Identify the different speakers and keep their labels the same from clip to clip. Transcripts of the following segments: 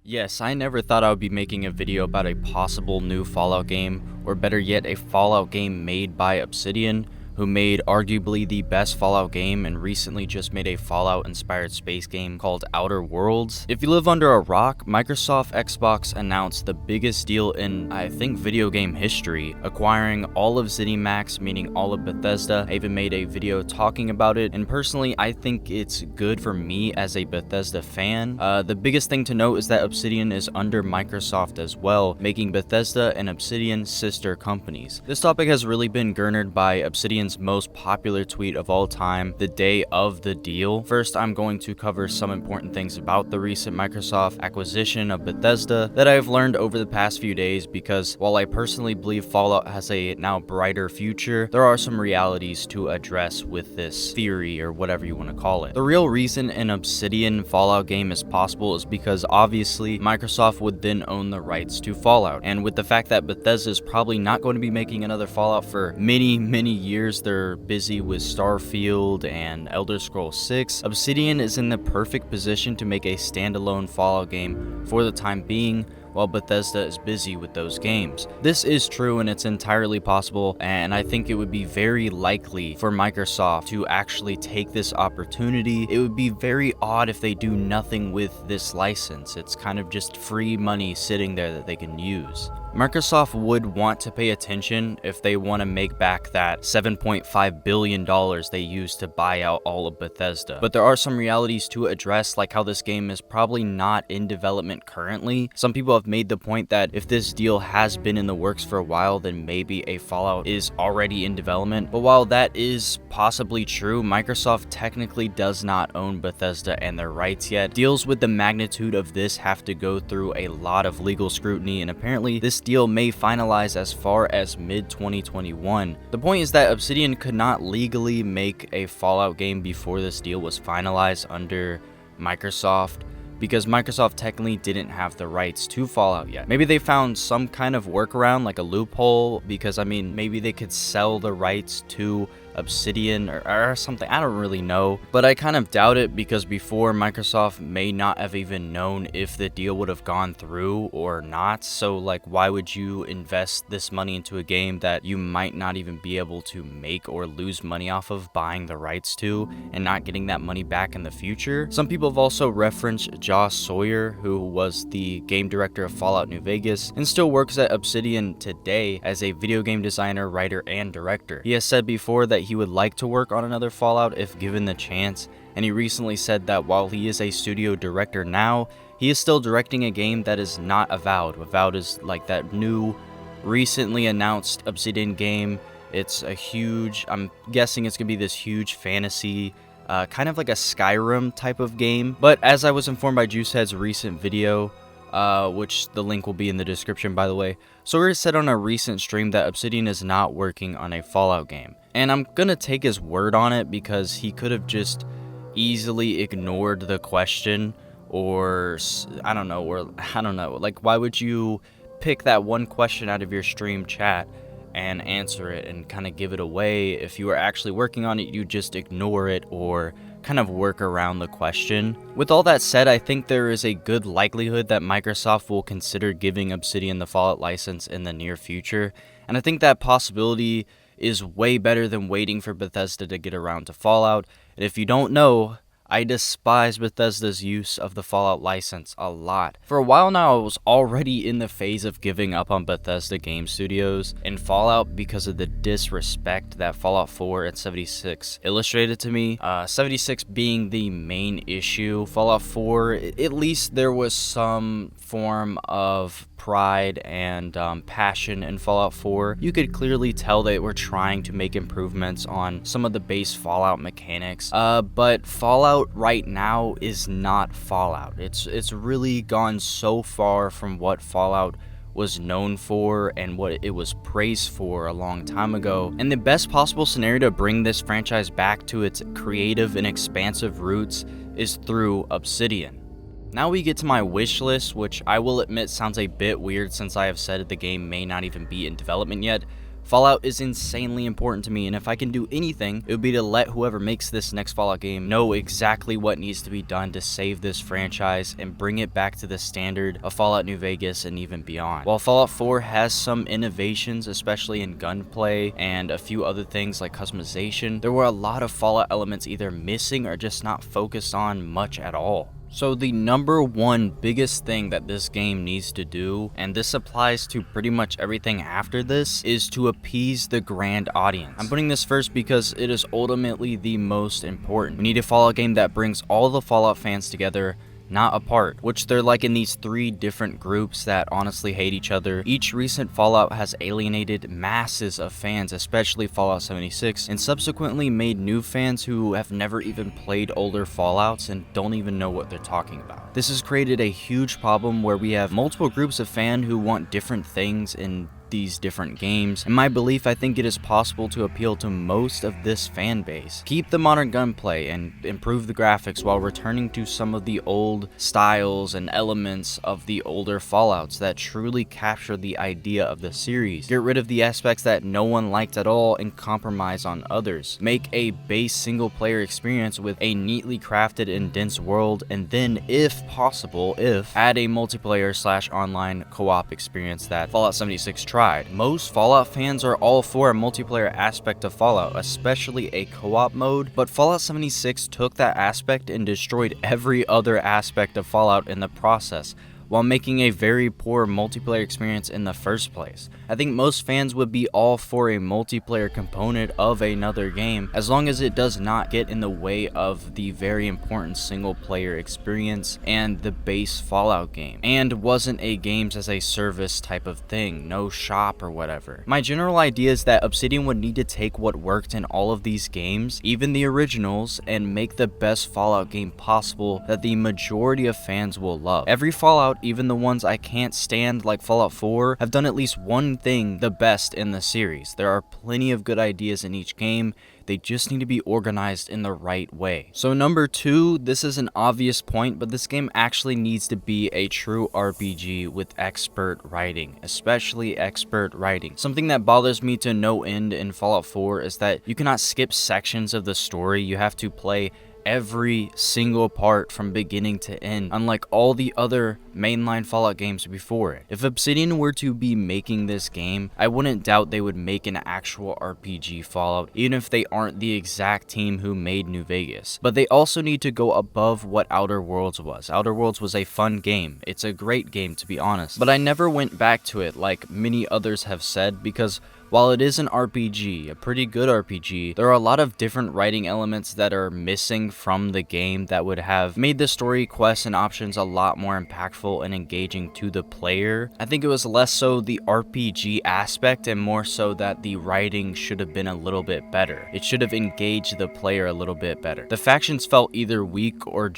Speaker 1: Yes, I never thought I would be making a video about a possible new Fallout game, or better yet, a Fallout game made by Obsidian, who made arguably the best Fallout game and recently just made a Fallout-inspired space game called Outer Worlds. If you live under a rock, Microsoft Xbox announced the biggest deal in, I think, video game history, acquiring all of ZeniMax, meaning all of Bethesda. I even made a video talking about it, and personally, I think it's good for me as a Bethesda fan. The biggest thing to note is that Obsidian is under Microsoft as well, making Bethesda and Obsidian sister companies. This topic has really been garnered by Obsidian's most popular tweet of all time, the day of the deal. First, I'm going to cover some important things about the recent Microsoft acquisition of Bethesda that I've learned over the past few days, because while I personally believe Fallout has a now brighter future, there are some realities to address with this theory, or whatever you want to call it. The real reason an Obsidian Fallout game is possible is because obviously Microsoft would then own the rights to Fallout, and with the fact that Bethesda is probably not going to be making another Fallout for many years, they're busy with Starfield and Elder Scrolls 6, Obsidian is in the perfect position to make a standalone Fallout game for the time being, while Bethesda is busy with those games. This is true and it's entirely possible, and I think it would be very likely for Microsoft to actually take this opportunity. It would be very odd if they do nothing with this license. It's kind of just free money sitting there that they can use. Microsoft would want to pay attention if they want to make back that $7.5 billion they used to buy out all of Bethesda. But there are some realities to address, like how this game is probably not in development currently. Some people have made the point that if this deal has been in the works for a while, then maybe a Fallout is already in development. But while that is possibly true, Microsoft technically does not own Bethesda and their rights yet. Deals with the magnitude of this have to go through a lot of legal scrutiny, and apparently this deal may finalize as far as mid-2021. The point is that Obsidian could not legally make a Fallout game before this deal was finalized under Microsoft, because Microsoft technically didn't have the rights to Fallout yet. Maybe they found some kind of workaround, like a loophole, because I mean, maybe they could sell the rights to Obsidian or something. I don't really know, but I kind of doubt it, because before, Microsoft may not have even known if the deal would have gone through or not. So like, why would you invest this money into a game that you might not even be able to make or lose money off of buying the rights to and not getting that money back in the future? Some people have also referenced Josh Sawyer, who was the game director of Fallout New Vegas and still works at Obsidian today as a video game designer, writer, and director. He has said before that he would like to work on another Fallout if given the chance, and he recently said that while he is a studio director now, he is still directing a game that is not Avowed. Avowed is like that new, recently announced Obsidian game. It's a huge, I'm guessing it's gonna be this huge fantasy, kind of like a Skyrim type of game. But as I was informed by Juicehead's recent video, which the link will be in the description, by the way, Sawyer said on a recent stream that Obsidian is not working on a Fallout game. And I'm gonna take his word on it, because he could have just easily ignored the question, or I don't know, like, why would you pick that one question out of your stream chat and answer it and kind of give it away? If you were actually working on it, you just ignore it or kind of work around the question. With all that said, I think there is a good likelihood that Microsoft will consider giving Obsidian the Fallout license in the near future, and I think that possibility is way better than waiting for Bethesda to get around to Fallout. And if you don't know, I despise Bethesda's use of the Fallout license a lot. For a while now, I was already in the phase of giving up on Bethesda Game Studios and Fallout because of the disrespect that Fallout 4 and 76 illustrated to me. 76 being the main issue. Fallout 4, at least there was some form of pride and passion in Fallout 4. You could clearly tell they were trying to make improvements on some of the base Fallout mechanics, but Fallout right now is not Fallout. It's really gone so far from what Fallout was known for and what it was praised for a long time ago. And the best possible scenario to bring this franchise back to its creative and expansive roots is through Obsidian. Now we get to my wish list, which I will admit sounds a bit weird since I have said the game may not even be in development yet, Fallout is insanely important to me, and if I can do anything, it would be to let whoever makes this next Fallout game know exactly what needs to be done to save this franchise and bring it back to the standard of Fallout New Vegas and even beyond. While Fallout 4 has some innovations, especially in gunplay and a few other things like customization, there were a lot of Fallout elements either missing or just not focused on much at all. So the number one biggest thing that this game needs to do, and this applies to pretty much everything after this, is to appease the grand audience. I'm putting this first because it is ultimately the most important. We need a Fallout game that brings all the Fallout fans together, not apart, which they're like in these 3 different groups that honestly hate each other. Each recent Fallout has alienated masses of fans, especially Fallout 76, and subsequently made new fans who have never even played older Fallouts and don't even know what they're talking about. This has created a huge problem where we have multiple groups of fans who want different things in these different games. In my belief, I think it is possible to appeal to most of this fan base. Keep the modern gunplay and improve the graphics while returning to some of the old styles and elements of the older Fallouts that truly capture the idea of the series. Get rid of the aspects that no one liked at all and compromise on others. Make a base single player experience with a neatly crafted and dense world, and then, if possible, add a multiplayer/online co-op experience that Fallout 76 tried. Most Fallout fans are all for a multiplayer aspect of Fallout, especially a co-op mode, but Fallout 76 took that aspect and destroyed every other aspect of Fallout in the process, while making a very poor multiplayer experience in the first place. I think most fans would be all for a multiplayer component of another game, as long as it does not get in the way of the very important single player experience and the base Fallout game, and wasn't a games as a service type of thing, no shop or whatever. My general idea is that Obsidian would need to take what worked in all of these games, even the originals, and make the best Fallout game possible that the majority of fans will love. Every Fallout, even the ones I can't stand like Fallout 4, have done at least one thing the best in the series. There are plenty of good ideas in each game, they just need to be organized in the right way. So number 2, this is an obvious point, but this game actually needs to be a true RPG with expert writing, especially expert writing. Something that bothers me to no end in Fallout 4 is that you cannot skip sections of the story. You have to play every single part from beginning to end, unlike all the other mainline Fallout games before it. If Obsidian were to be making this game, I wouldn't doubt they would make an actual RPG Fallout, even if they aren't the exact team who made New Vegas. But they also need to go above what Outer Worlds was. Outer Worlds was a fun game. It's a great game, to be honest, but I never went back to it like many others have said, because while it is an RPG, a pretty good RPG, there are a lot of different writing elements that are missing from the game that would have made the story, quests, and options a lot more impactful and engaging to the player. I think it was less so the RPG aspect and more so that the writing should have been a little bit better. It should have engaged the player a little bit better. The factions felt either weak or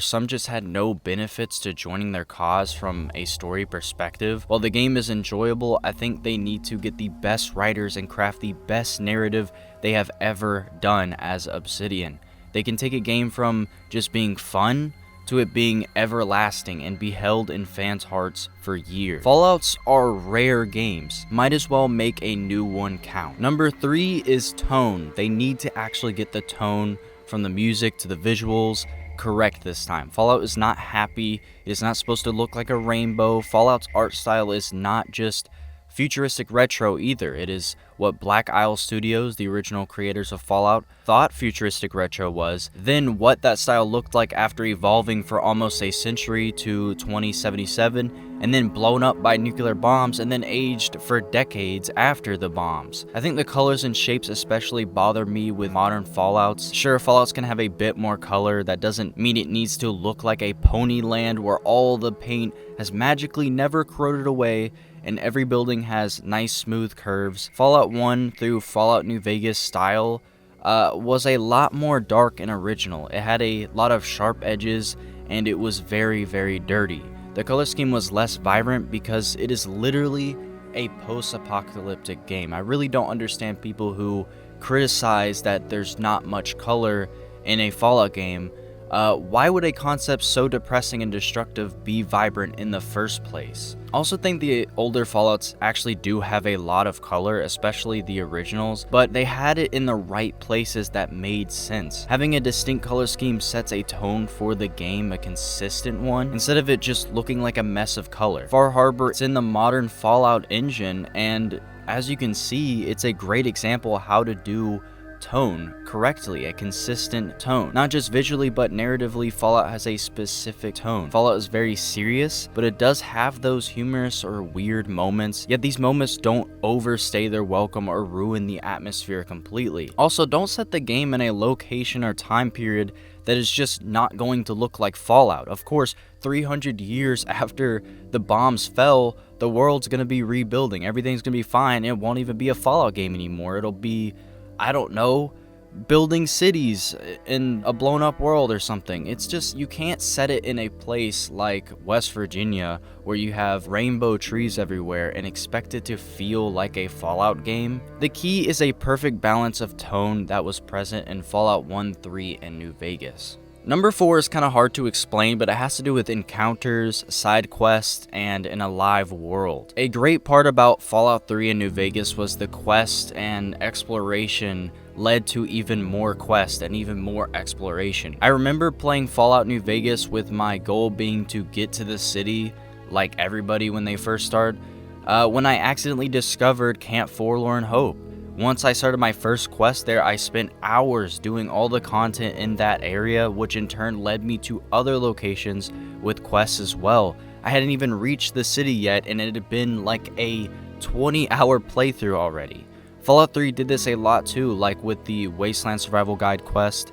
Speaker 1: some just had no benefits to joining their cause from a story perspective. While the game is enjoyable, I think they need to get the best writers and craft the best narrative they have ever done as Obsidian. They can take a game from just being fun to it being everlasting and be held in fans' hearts for years. Fallouts are rare games. Might as well make a new one count. Number 3 is tone. They need to actually get the tone from the music to the visuals correct this time. Fallout is not happy. It is not supposed to look like a rainbow. Fallout's art style is not just futuristic retro either. It is what Black Isle Studios, the original creators of Fallout, thought futuristic retro was, then what that style looked like after evolving for almost a century to 2077, and then blown up by nuclear bombs, and then aged for decades after the bombs. I think the colors and shapes especially bother me with modern Fallouts. Sure, Fallouts can have a bit more color. That doesn't mean it needs to look like a Ponyland where all the paint has magically never corroded away and every building has nice smooth curves. Fallout 1 through Fallout New Vegas style was a lot more dark and original. It had a lot of sharp edges and it was very, very dirty. The color scheme was less vibrant because it is literally a post-apocalyptic game. I really don't understand people who criticize that there's not much color in a Fallout game Why would a concept so depressing and destructive be vibrant in the first place? I also think the older Fallouts actually do have a lot of color, especially the originals, but they had it in the right places that made sense. Having a distinct color scheme sets a tone for the game, a consistent one, instead of it just looking like a mess of color. Far Harbor is in the modern Fallout engine, and as you can see, it's a great example of how to do tone correctly, a consistent tone. Not just visually, but narratively, Fallout has a specific tone. Fallout is very serious, but it does have those humorous or weird moments, yet these moments don't overstay their welcome or ruin the atmosphere completely. Also, don't set the game in a location or time period that is just not going to look like Fallout. Of course, 300 years after the bombs fell, the world's gonna be rebuilding, everything's gonna be fine, it won't even be a Fallout game anymore. It'll be, I don't know, building cities in a blown up world or something. It's just, you can't set it in a place like West Virginia where you have rainbow trees everywhere and expect it to feel like a Fallout game. The key is a perfect balance of tone that was present in Fallout 1, 3, and New Vegas. Number 4 is kind of hard to explain, but it has to do with encounters, side quests, and an alive world. A great part about Fallout 3 and New Vegas was the quest and exploration led to even more quest and even more exploration. I remember playing Fallout New Vegas with my goal being to get to the city like everybody when they first start, when I accidentally discovered Camp Forlorn Hope. Once I started my first quest there, I spent hours doing all the content in that area, which in turn led me to other locations with quests as well. I hadn't even reached the city yet, and it had been like a 20-hour playthrough already. Fallout 3 did this a lot too, like with the Wasteland Survival Guide quest.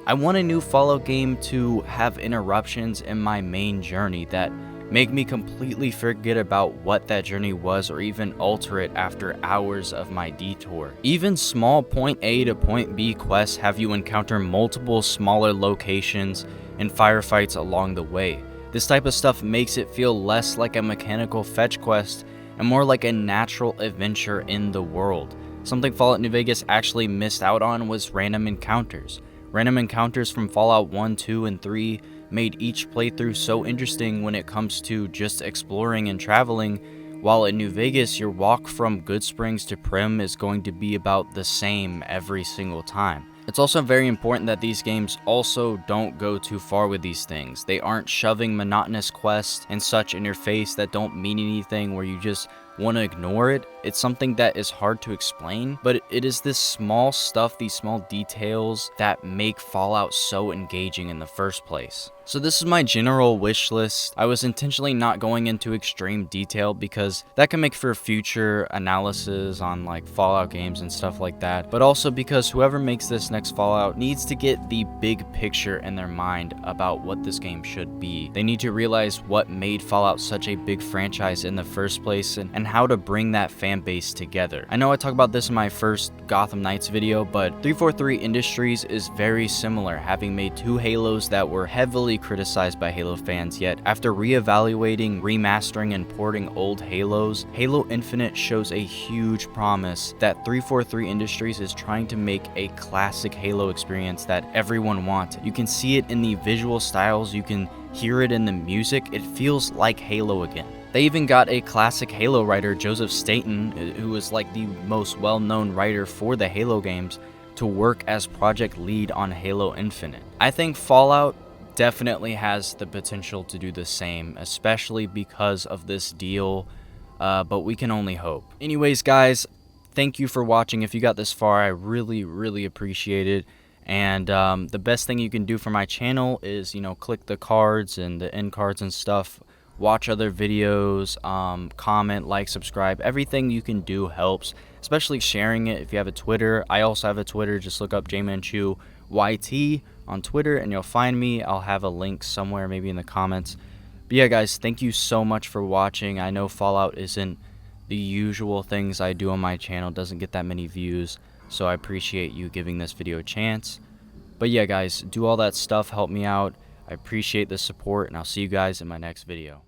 Speaker 1: I want a new Fallout game to have interruptions in my main journey that make me completely forget about what that journey was or even alter it after hours of my detour. Even small point A to point B quests have you encounter multiple smaller locations and firefights along the way. This type of stuff makes it feel less like a mechanical fetch quest and more like a natural adventure in the world. Something Fallout New Vegas actually missed out on was random encounters. Random encounters from Fallout 1, 2, and 3 made each playthrough so interesting when it comes to just exploring and traveling, while in New Vegas, your walk from Goodsprings to Primm is going to be about the same every single time. It's also very important that these games also don't go too far with these things. They aren't shoving monotonous quests and such in your face that don't mean anything where you just want to ignore it. It's something that is hard to explain, but it is this small stuff, these small details that make Fallout so engaging in the first place. So this is my general wish list. I was intentionally not going into extreme detail because that can make for future analysis on like Fallout games and stuff like that, but also because whoever makes this next Fallout needs to get the big picture in their mind about what this game should be. They need to realize what made Fallout such a big franchise in the first place and how to bring that fan base together. I know I talked about this in my first Gotham Knights video, but 343 Industries is very similar, having made 2 Halos that were heavily criticized by Halo fans, yet after reevaluating, remastering, and porting old Halos, Halo Infinite shows a huge promise that 343 Industries is trying to make a classic Halo experience that everyone wanted. You can see it in the visual styles, you can hear it in the music, it feels like Halo again. They even got a classic Halo writer, Joseph Staten, who is like the most well-known writer for the Halo games, to work as project lead on Halo Infinite. I think Fallout definitely has the potential to do the same, especially because of this deal, but we can only hope. Anyways, guys, thank you for watching. If you got this far, I really appreciate it. And the best thing you can do for my channel is, click the cards and the end cards and stuff. Watch other videos, comment, like, subscribe. Everything you can do helps, especially sharing it. If you have a Twitter, I also have a Twitter. Just look up JManchuYT on Twitter and you'll find me. I'll have a link somewhere, maybe in the comments. But yeah, guys, thank you so much for watching. I know Fallout isn't the usual things I do on my channel, doesn't get that many views, so I appreciate you giving this video a chance. But yeah, guys, do all that stuff, help me out. I appreciate the support, and I'll see you guys in my next video.